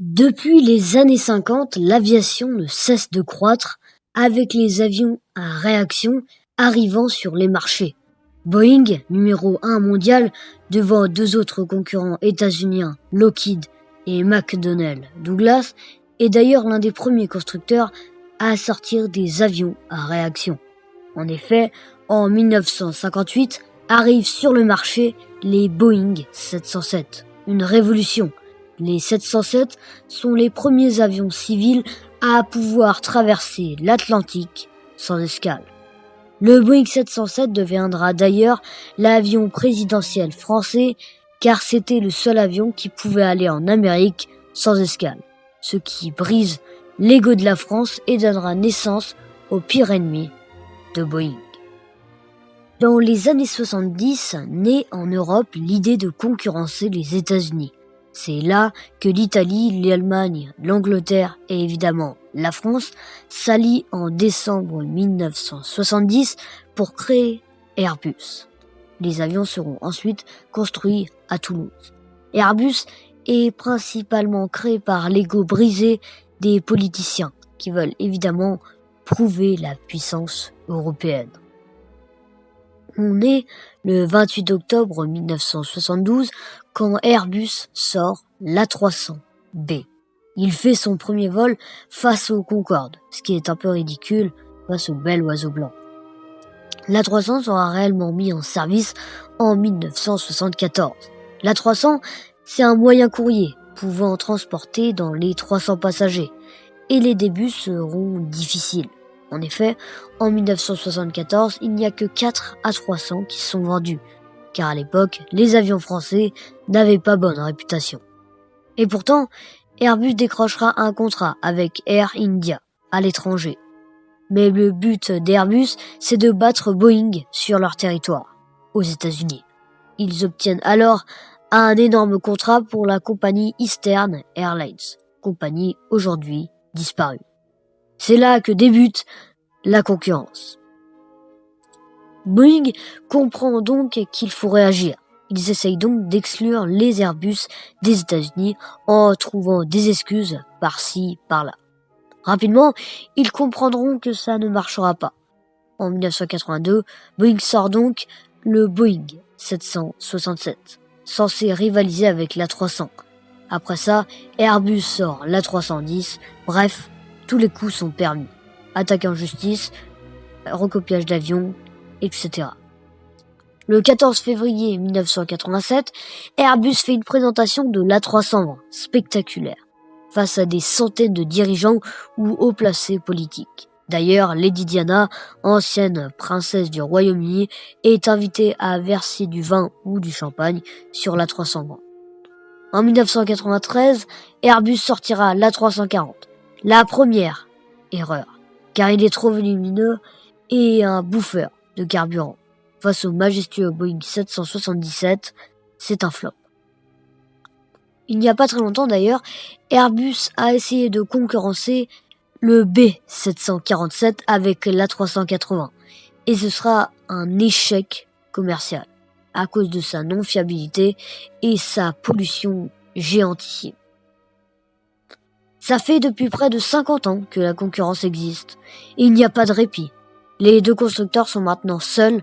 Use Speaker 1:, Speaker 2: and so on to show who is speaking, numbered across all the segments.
Speaker 1: Depuis les années 50, l'aviation ne cesse de croître avec les avions à réaction arrivant sur les marchés. Boeing, numéro 1 mondial, devant deux autres concurrents états-uniens, Lockheed et McDonnell Douglas, est d'ailleurs l'un des premiers constructeurs à sortir des avions à réaction. En effet, en 1958, arrivent sur le marché les Boeing 707, une révolution. Les 707 sont les premiers avions civils à pouvoir traverser l'Atlantique sans escale. Le Boeing 707 deviendra d'ailleurs l'avion présidentiel français car c'était le seul avion qui pouvait aller en Amérique sans escale, ce qui brise l'ego de la France et donnera naissance au pire ennemi de Boeing. Dans les années 70, naît en Europe l'idée de concurrencer les États-Unis. C'est là que l'Italie, l'Allemagne, l'Angleterre et évidemment la France s'allient en décembre 1970 pour créer Airbus. Les avions seront ensuite construits à Toulouse. Airbus est principalement créé par l'ego brisé des politiciens qui veulent évidemment prouver la puissance européenne. On est le 28 octobre 1972 quand Airbus sort l'A300B. Il fait son premier vol face au Concorde, ce qui est un peu ridicule face au bel oiseau blanc. L'A300 sera réellement mis en service en 1974. L'A300, c'est un moyen courrier pouvant transporter dans les 300 passagers et les débuts seront difficiles. En effet, en 1974, il n'y a que 4 A300 qui sont vendus, car à l'époque, les avions français n'avaient pas bonne réputation. Et pourtant, Airbus décrochera un contrat avec Air India à l'étranger. Mais le but d'Airbus, c'est de battre Boeing sur leur territoire, aux États-Unis. Ils obtiennent alors un énorme contrat pour la compagnie Eastern Airlines, compagnie aujourd'hui disparue. C'est là que débute la concurrence. Boeing comprend donc qu'il faut réagir. Ils essayent donc d'exclure les Airbus des États-Unis en trouvant des excuses par-ci, par-là. Rapidement, ils comprendront que ça ne marchera pas. En 1982, Boeing sort donc le Boeing 767, censé rivaliser avec l'A300. Après ça, Airbus sort l'A310. Bref, tous les coups sont permis. Attaque en justice, recopiage d'avions, etc. Le 14 février 1987, Airbus fait une présentation de l'A320, spectaculaire, face à des centaines de dirigeants ou hauts placés politiques. D'ailleurs, Lady Diana, ancienne princesse du Royaume-Uni, est invitée à verser du vin ou du champagne sur l'A320. En 1993, Airbus sortira l'A340, la première erreur, car il est trop volumineux et un bouffeur de carburant. Face au majestueux Boeing 777, c'est un flop. Il n'y a pas très longtemps d'ailleurs, Airbus a essayé de concurrencer le B747 avec l'A380, et ce sera un échec commercial à cause de sa non-fiabilité et sa pollution géantissime. Ça fait depuis près de 50 ans que la concurrence existe, et il n'y a pas de répit. Les deux constructeurs sont maintenant seuls,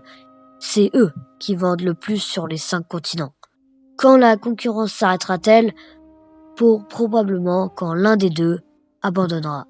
Speaker 1: c'est eux qui vendent le plus sur les 5 continents. Quand la concurrence s'arrêtera-t-elle? Probablement quand l'un des deux abandonnera.